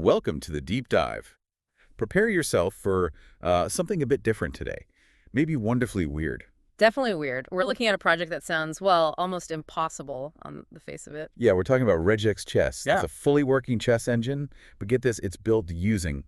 Welcome to the deep dive. Prepare yourself for something a bit different today. Maybe wonderfully weird. Definitely weird. We're looking at a project that sounds, well, almost impossible on the face of it. Yeah, we're talking about Regex Chess. Yeah. It's a fully working chess engine, but get this, it's built using,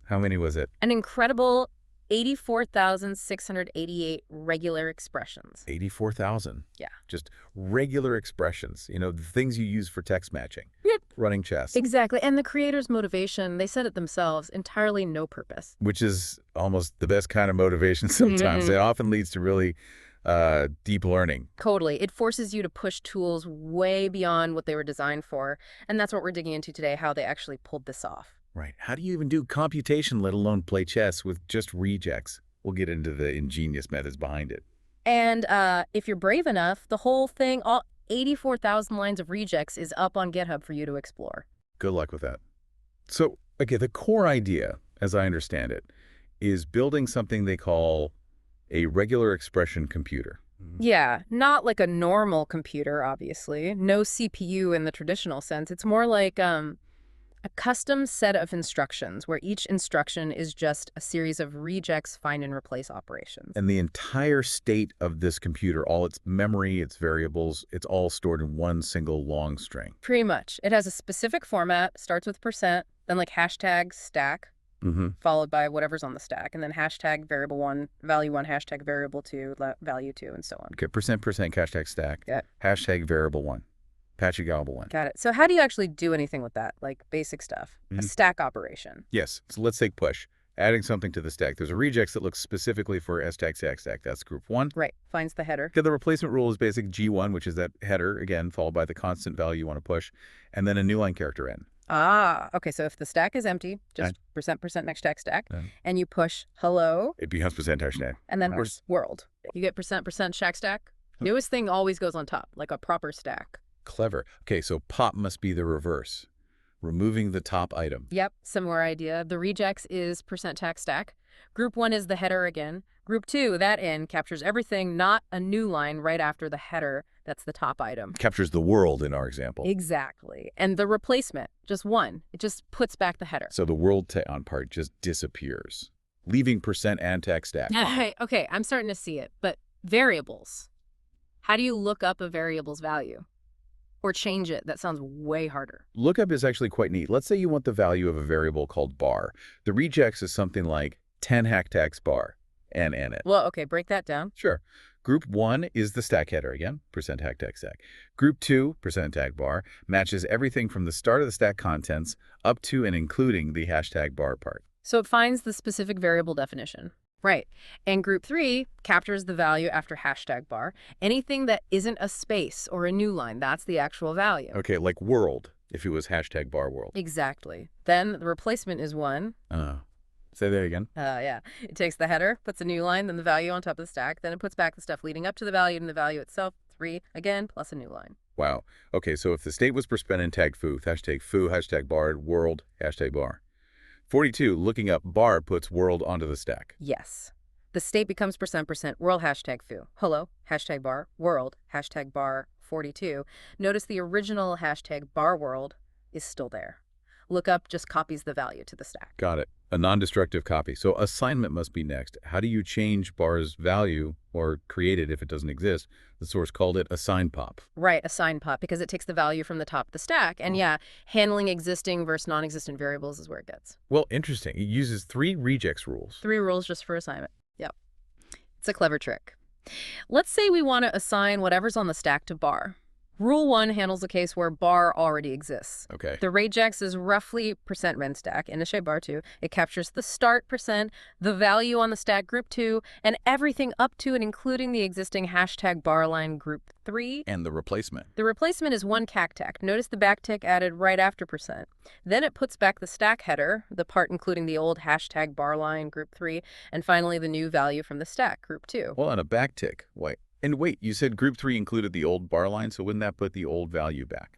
how many was it? An incredible 84,688 regular expressions. 84,000. Yeah. Just regular expressions, the things you use for text matching. Yep. Running chess. Exactly. And the creator's motivation, they said it themselves, entirely no purpose. Which is almost the best kind of motivation sometimes. It often leads to really deep learning. Totally. It forces you to push tools way beyond what they were designed for. And that's what we're digging into today, how they actually pulled this off. Right. How do you even do computation, let alone play chess with just Regex? We'll get into the ingenious methods behind it. And if you're brave enough, the whole thing, all 84,000 lines of Regex is up on GitHub for you to explore. Good luck with that. So, okay, the core idea, as I understand it, is building something they call a regular expression computer. Yeah, not like a normal computer, obviously. No CPU in the traditional sense. It's more like a custom set of instructions where each instruction is just a series of regex find and replace operations. And the entire state of this computer, all its memory, its variables, it's all stored in one single long string. Pretty much. It has a specific format, starts with %, then like hashtag stack, followed by whatever's on the stack, and then hashtag variable 1, value 1, hashtag variable 2, value 2, and so on. Okay, %, hashtag stack, Yeah. hashtag variable 1. Patchy gobble one. Got it. So how do you actually do anything with that, like basic stuff? A stack operation. Yes. So let's take push. Adding something to the stack. There's a regex that looks specifically for stack. That's group 1. Right. Finds the header. Okay, the replacement rule is basic G1, which is that header, again, followed by the constant value you want to push, and then a new line character in. Ah, okay. So if the stack is empty, just %% next tag stack, and you push hello, it becomes %. and then world. You get %% shack stack. Newest thing always goes on top, like a proper stack. Clever. Okay, so pop must be the reverse, removing the top item. Yep, similar idea. The regex is %tag stack. Group 1 is the header again. Group 2, that in, captures everything, not a new line right after the header. That's the top item. Captures the world in our example. Exactly. And the replacement, just one. It just puts back the header. So the world on part just disappears, leaving % and tag stack. Okay, I'm starting to see it. But variables. How do you look up a variable's value? Or change it? That sounds way harder. Lookup is actually quite neat. Let's say you want the value of a variable called bar. The regex is something like 10 hacktags bar, and in it. Well, okay, break that down. Sure. Group 1 is the stack header again, %hackTag stack. Group 2, %tag bar, matches everything from the start of the stack contents up to and including the hashtag bar part. So it finds the specific variable definition. Right. And group 3 captures the value after hashtag bar. Anything that isn't a space or a new line, that's the actual value. Okay, like world, if it was hashtag bar world. Exactly. Then the replacement is 1. Say that again. Yeah. It takes the header, puts a new line, then the value on top of the stack. Then it puts back the stuff leading up to the value and the value itself, 3, again, plus a new line. Wow. Okay, so if the state was perspend and tag foo, hashtag bar, world, hashtag bar. 42, looking up bar puts world onto the stack. Yes. The state becomes %% world hashtag foo. Hello, hashtag bar, world, hashtag bar 42. Notice the original hashtag bar world is still there. Lookup just copies the value to the stack. Got it. A non-destructive copy. So assignment must be next. How do you change bar's value or create it if it doesn't exist? The source called it assign pop. Right, assign pop, because it takes the value from the top of the stack. And yeah, handling existing versus non-existent variables is where it gets. Well, interesting. It uses 3 regex rules. 3 rules just for assignment. Yep. It's a clever trick. Let's say we want to assign whatever's on the stack to bar. Rule 1 handles a case where bar already exists. Okay. The regex is roughly %ren stack, initiate bar 2. It captures the start %, the value on the stack group 2, and everything up to and including the existing hashtag bar line group 3. And the replacement. The replacement is 1 cactac. Notice the backtick added right after %. Then it puts back the stack header, the part including the old hashtag bar line group 3, and finally the new value from the stack group 2. Well, and a backtick. Wait, you said group 3 included the old bar line, so wouldn't that put the old value back?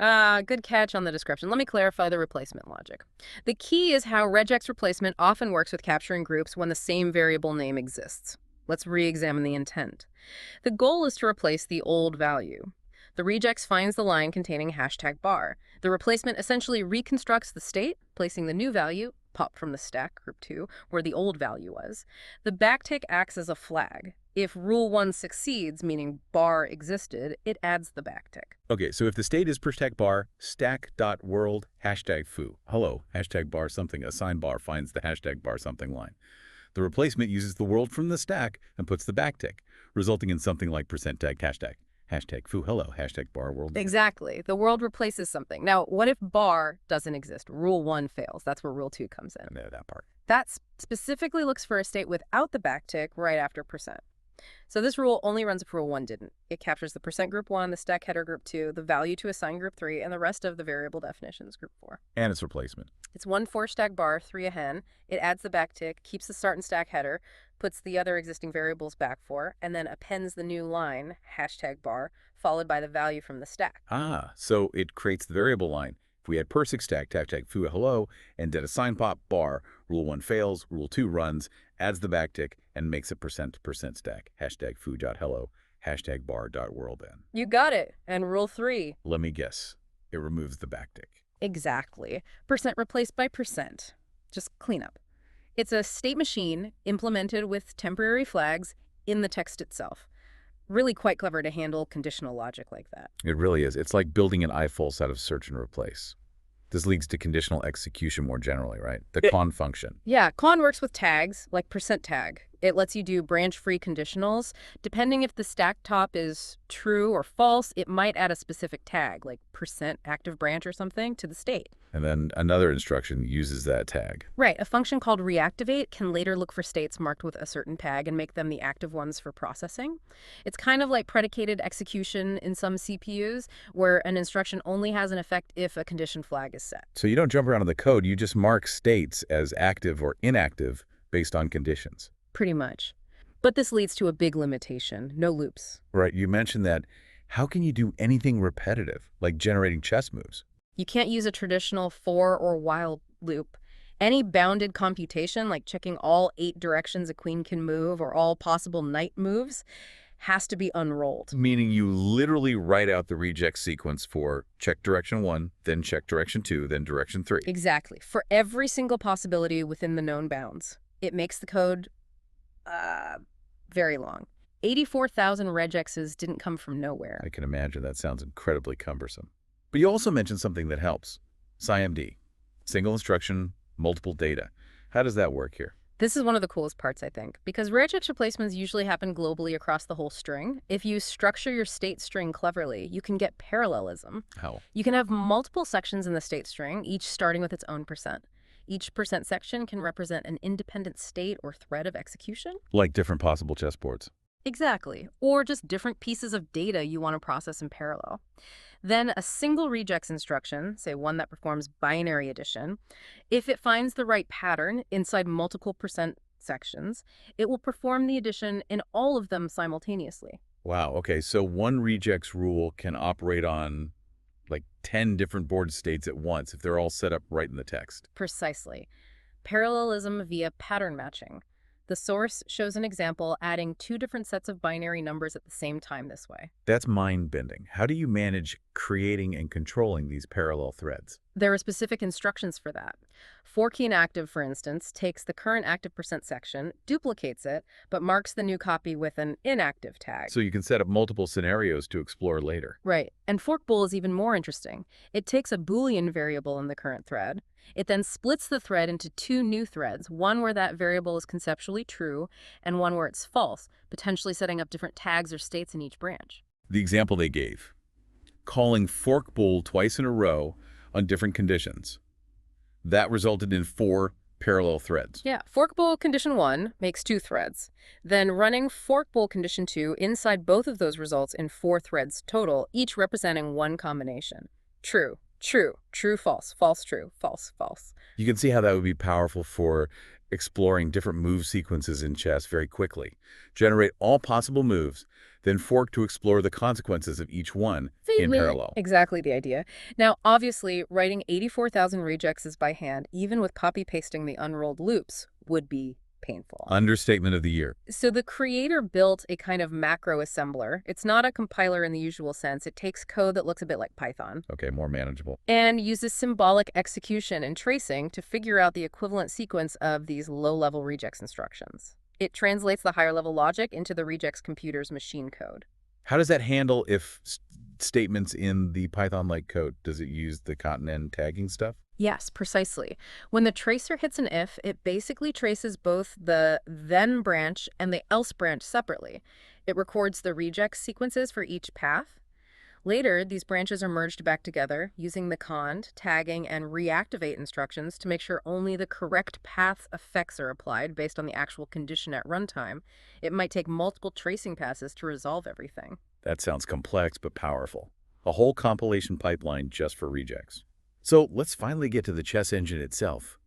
Good catch on the description. Let me clarify the replacement logic. The key is how regex replacement often works with capturing groups when the same variable name exists. Let's re-examine the intent. The goal is to replace the old value. The regex finds the line containing hashtag bar. The replacement essentially reconstructs the state, placing the new value, pop from the stack, group 2, where the old value was. The backtick acts as a flag. If rule 1 succeeds, meaning bar existed, it adds the backtick. Okay, so if the state is protect bar, stack.world hashtag foo. Hello, hashtag bar something. Assign bar finds the hashtag bar something line. The replacement uses the world from the stack and puts the backtick, resulting in something like %tagged hashtag. Hashtag foo hello, hashtag bar world. Exactly. The world replaces something. Now, what if bar doesn't exist? Rule 1 fails. That's where rule 2 comes in. I know that part. That specifically looks for a state without the backtick right after %. So this rule only runs if rule 1 didn't. It captures the %group 1, the stack header group 2, the value to assign group 3, and the rest of the variable definitions group 4. And its replacement. It's 1 4 stack bar, 3 a hen. It adds the backtick, keeps the start and stack header, puts the other existing variables back 4, and then appends the new line, hashtag bar, followed by the value from the stack. Ah, so it creates the variable line. If we had persig stack, hashtag foo hello, and did a sign pop bar, rule 1 fails, rule 2 runs, adds the backtick, and makes a % stack, hashtag foo.hello, hashtag bar.world then. You got it. And rule 3. Let me guess. It removes the backtick. Exactly. % replaced by %. Just cleanup. It's a state machine implemented with temporary flags in the text itself. Really quite clever to handle conditional logic like that. It really is. It's like building an ifalse out of search and replace. This leads to conditional execution more generally, right? The con function. Yeah, con works with tags, like %tag. It lets you do branch-free conditionals. Depending if the stack top is true or false, it might add a specific tag, like %active branch or something, to the state. And then another instruction uses that tag. Right. A function called reactivate can later look for states marked with a certain tag and make them the active ones for processing. It's kind of like predicated execution in some CPUs, where an instruction only has an effect if a condition flag is set. So you don't jump around in the code, you just mark states as active or inactive based on conditions. Pretty much. But this leads to a big limitation. No loops. Right, you mentioned that. How can you do anything repetitive, like generating chess moves? You can't use a traditional for or while loop. Any bounded computation, like checking all 8 directions a queen can move or all possible knight moves, has to be unrolled. Meaning you literally write out the regex sequence for check direction 1, then check direction 2, then direction 3. Exactly. For every single possibility within the known bounds. It makes the code very long. 84,000 regexes didn't come from nowhere. I can imagine that sounds incredibly cumbersome. But you also mentioned something that helps. SIMD. Single instruction, multiple data. How does that work here? This is one of the coolest parts, I think, because regex replacements usually happen globally across the whole string. If you structure your state string cleverly, you can get parallelism. How? You can have multiple sections in the state string, each starting with its own %. Each % section can represent an independent state or thread of execution. Like different possible chessboards. Exactly. Or just different pieces of data you want to process in parallel. Then a single regex instruction, say one that performs binary addition, if it finds the right pattern inside multiple % sections, it will perform the addition in all of them simultaneously. Wow, okay, so one regex rule can operate on like 10 different board states at once if they're all set up right in the text. Precisely. Parallelism via pattern matching. The source shows an example adding 2 different sets of binary numbers at the same time this way. That's mind-bending. How do you manage creating and controlling these parallel threads? There are specific instructions for that. Fork inactive, for instance, takes the current active % section, duplicates it, but marks the new copy with an inactive tag. So you can set up multiple scenarios to explore later. Right. And fork bool is even more interesting. It takes a Boolean variable in the current thread. It then splits the thread into 2 new threads, one where that variable is conceptually true and one where it's false, potentially setting up different tags or states in each branch. The example they gave, calling fork bool twice in a row on different conditions. That resulted in 4 parallel threads. Yeah, fork bool condition 1 makes 2 threads. Then running fork bool condition 2 inside both of those results in 4 threads total, each representing one combination. True, true, true, false, false, true, false, false. You can see how that would be powerful for exploring different move sequences in chess very quickly. Generate all possible moves, then fork to explore the consequences of each one in parallel. Exactly the idea. Now, obviously, writing 84,000 regexes by hand, even with copy-pasting the unrolled loops, would be painful. Understatement of the year. So the creator built a kind of macro assembler. It's not a compiler in the usual sense. It takes code that looks a bit like Python Okay, more manageable. and uses symbolic execution and tracing to figure out the equivalent sequence of these low-level regex instructions. It translates the higher-level logic into the regex computer's machine code. How does that handle if statements in the Python-like code? Does it use the content tagging stuff? Yes, precisely. When the tracer hits an if, it basically traces both the then branch and the else branch separately. It records the regex sequences for each path. Later, these branches are merged back together using the cond, tagging, and reactivate instructions to make sure only the correct path effects are applied based on the actual condition at runtime. It might take multiple tracing passes to resolve everything. That sounds complex but powerful. A whole compilation pipeline just for regex. So let's finally get to the chess engine itself.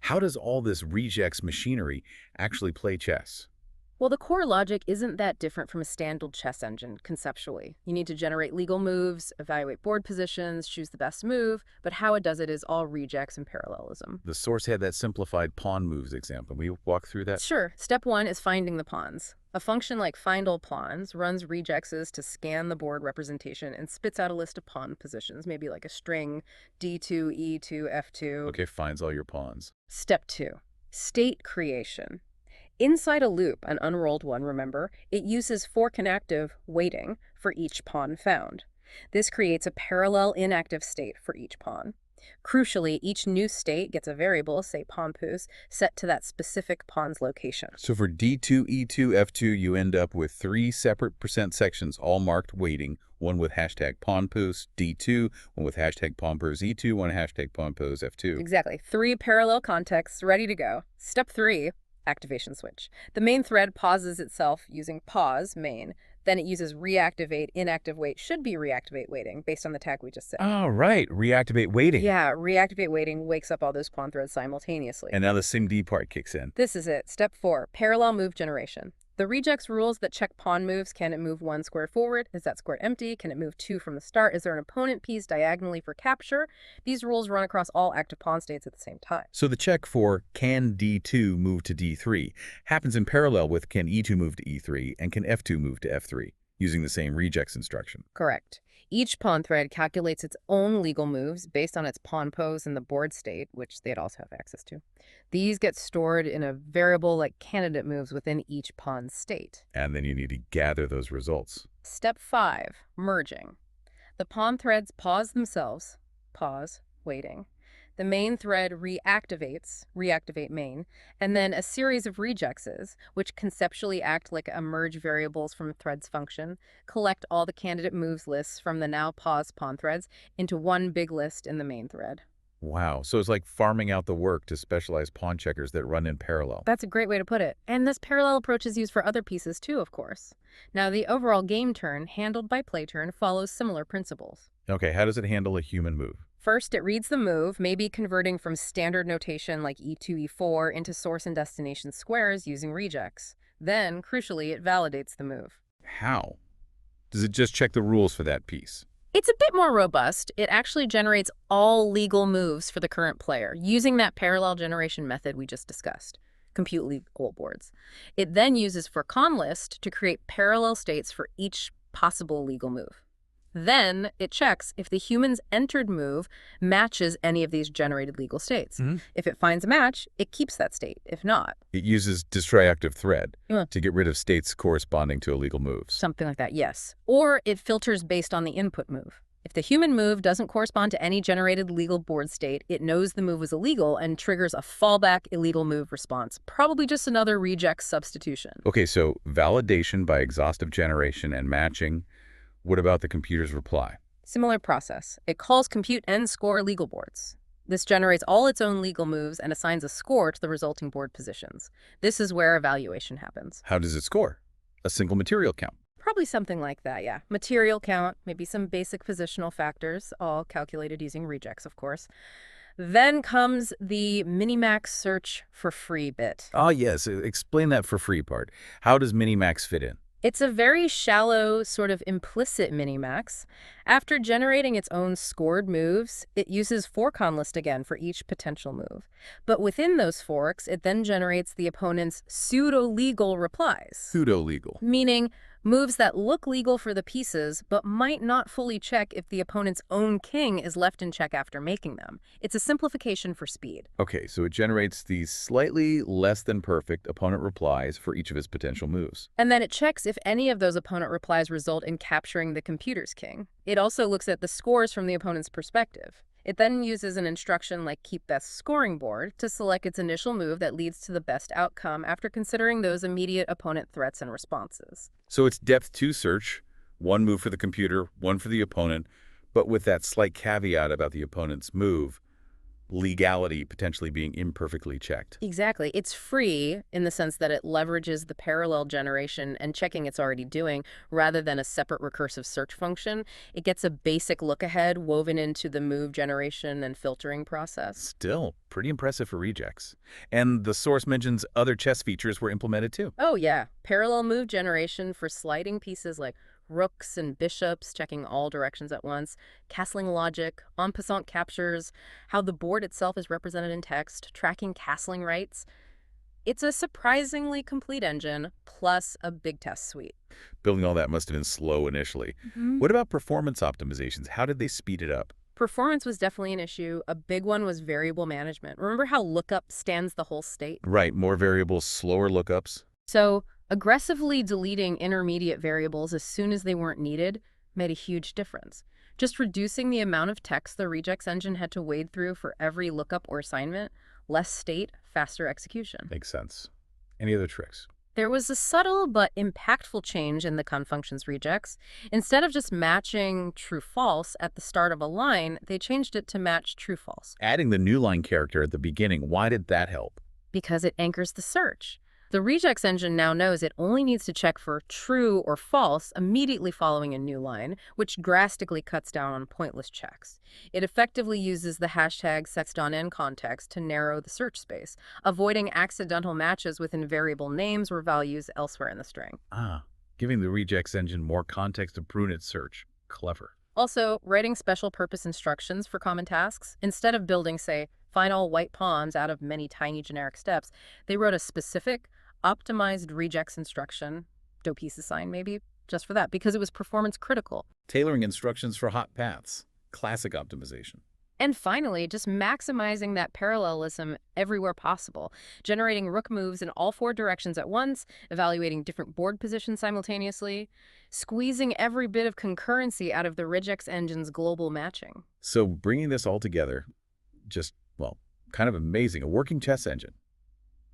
How does all this regex machinery actually play chess? Well, the core logic isn't that different from a standard chess engine, conceptually. You need to generate legal moves, evaluate board positions, choose the best move, but how it does it is all regex and parallelism. The source had that simplified pawn moves example. Can we walk through that? Sure. Step 1 is finding the pawns. A function like findAllPawns runs regexes to scan the board representation and spits out a list of pawn positions, maybe like a string d2, e2, f2. Okay, finds all your pawns. Step 2, state creation. Inside a loop, an unrolled one, remember, it uses fork inactive waiting for each pawn found. This creates a parallel inactive state for each pawn. Crucially, each new state gets a variable, say pawnpos, set to that specific pawn's location. So for D2, E2, F2, you end up with 3 separate percent sections, all marked waiting, one with hashtag pawnpos D2, one with hashtag pawnpos E2, one hashtag pawnpos F2. Exactly. 3 parallel contexts ready to go. Step 3, activation switch. The main thread pauses itself using pause main. Then it uses reactivate, inactive wait, should be reactivate waiting, based on the tag we just said. Oh, right. Reactivate waiting. Yeah, reactivate waiting wakes up all those pawn threads simultaneously. And now the SIMD part kicks in. This is it. Step 4, parallel move generation. The regex rules that check pawn moves. Can it move 1 square forward? Is that square empty? Can it move 2 from the start? Is there an opponent piece diagonally for capture? These rules run across all active pawn states at the same time. So the check for can D2 move to D3 happens in parallel with can E2 move to E3 and can F2 move to F3, using the same regex instruction. Correct. Each pawn thread calculates its own legal moves based on its pawn pose and the board state, which they'd also have access to. These get stored in a variable like candidate moves within each pawn's state. And then you need to gather those results. Step 5, merging. The pawn threads pause themselves, pause, waiting. The main thread reactivates, reactivate main, and then a series of rejexes, which conceptually act like a merge variables from a thread's function, collect all the candidate moves lists from the now paused pawn threads into one big list in the main thread. Wow. So it's like farming out the work to specialized pawn checkers that run in parallel. That's a great way to put it. And this parallel approach is used for other pieces too, of course. Now, the overall game turn, handled by play turn, follows similar principles. Okay, how does it handle a human move? First, it reads the move, maybe converting from standard notation like E2, E4 into source and destination squares using regex. Then, crucially, it validates the move. How? Does it just check the rules for that piece? It's a bit more robust. It actually generates all legal moves for the current player using that parallel generation method we just discussed, compute legal boards. It then uses for conlist to create parallel states for each possible legal move. Then it checks if the human's entered move matches any of these generated legal states. If it finds a match, it keeps that state. If not, It uses distractive thread Yeah. to get rid of states corresponding to illegal moves. something like that, yes. Or it filters based on the input move. If the human move doesn't correspond to any generated legal board state, it knows the move was illegal and triggers a fallback illegal move response, probably just another regex substitution. Okay, so validation by exhaustive generation and matching. What about the computer's reply? Similar process. It calls compute and score legal boards. This generates all its own legal moves and assigns a score to the resulting board positions. This is where evaluation happens. How does it score? A single material count. Probably something like that, yeah. Material count, maybe some basic positional factors, all calculated using regex, of course. Then comes the minimax search for free bit. Ah, yes. Explain that for free part. How does minimax fit in? It's a very shallow, sort of implicit minimax. After generating its own scored moves, it uses fork on list again for each potential move. But within those forks, it then generates the opponent's pseudo-legal replies, Pseudo-legal. meaning moves that look legal for the pieces, but might not fully check if the opponent's own king is left in check after making them. It's a simplification for speed. Okay, so it generates these slightly less than perfect opponent replies for each of its potential moves. And then it checks if any of those opponent replies result in capturing the computer's king. It also looks at the scores from the opponent's perspective. It then uses an instruction like keep best scoring board to select its initial move that leads to the best outcome after considering those immediate opponent threats and responses. So it's depth 2 search, one move for the computer, one for the opponent, but with that slight caveat about the opponent's move, legality potentially being imperfectly checked. Exactly. It's free in the sense that it leverages the parallel generation and checking it's already doing rather than a separate recursive search function. It gets a basic look ahead woven into the move generation and filtering process. Still, pretty impressive for Regex. And the source mentions other chess features were implemented too. Oh, yeah. Parallel move generation for sliding pieces like rooks and bishops, checking all directions at once, castling logic, en passant captures, how the board itself is represented in text, tracking castling rights. It's a surprisingly complete engine, plus a big test suite. Building all that must have been slow initially. What about performance optimizations? How did they speed it up? Performance was definitely an issue. A big one was variable management. Remember how lookup stands the whole state? Right, more variables, slower lookups. So aggressively deleting intermediate variables as soon as they weren't needed made a huge difference. Just reducing the amount of text the Regex engine had to wade through for every lookup or assignment, less state, faster execution. Makes sense. Any other tricks? There was a subtle but impactful change in the confunctions regex. Instead of just matching true-false at the start of a line, they changed it to match true-false. Adding the new line character at the beginning, why did that help? Because it anchors the search. The regex engine now knows it only needs to check for true or false immediately following a new line, which drastically cuts down on pointless checks. It effectively uses the hashtag sex.n context to narrow the search space, avoiding accidental matches within variable names or values elsewhere in the string. Giving the Regex engine more context to prune its search. Clever. Also, writing special purpose instructions for common tasks. Instead of building, say, find all white pawns out of many tiny generic steps, they wrote a specific, optimized regex instruction, do piece assign maybe, just for that, because it was performance critical. Tailoring instructions for hot paths. Classic optimization. And finally, just maximizing that parallelism everywhere possible, generating rook moves in all four directions at once, evaluating different board positions simultaneously, squeezing every bit of concurrency out of the regex engine's global matching. So bringing this all together, just, well, kind of amazing. A working chess engine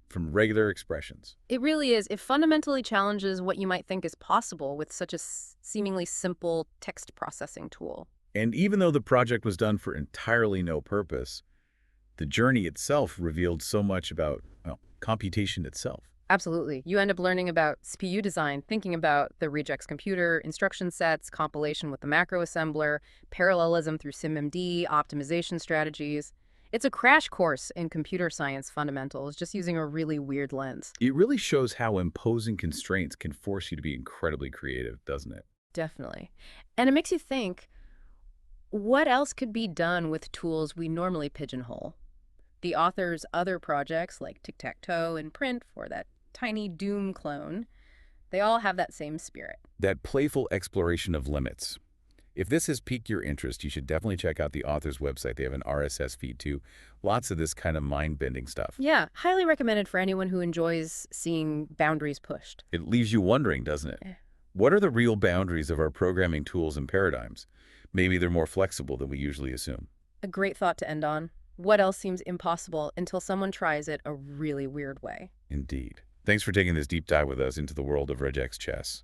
from regular expressions. It really is. It fundamentally challenges what you might think is possible with such a seemingly simple text processing tool. And even though the project was done for entirely no purpose, the journey itself revealed so much about, well, computation itself. Absolutely. You end up learning about CPU design, thinking about the regex computer, instruction sets, compilation with the macro assembler, parallelism through SimMD, optimization strategies. It's a crash course in computer science fundamentals, just using a really weird lens. It really shows how imposing constraints can force you to be incredibly creative, doesn't it? Definitely. And it makes you think, what else could be done with tools we normally pigeonhole? The author's other projects, like Tic-Tac-Toe and Print for that tiny Doom clone, they all have that same spirit. That playful exploration of limits. If this has piqued your interest, you should definitely check out the author's website. They have an RSS feed too. Lots of this kind of mind-bending stuff. Yeah, highly recommended for anyone who enjoys seeing boundaries pushed. It leaves you wondering, doesn't it? What are the real boundaries of our programming tools and paradigms? Maybe they're more flexible than we usually assume. A great thought to end on. What else seems impossible until someone tries it a really weird way? Indeed. Thanks for taking this deep dive with us into the world of regex chess.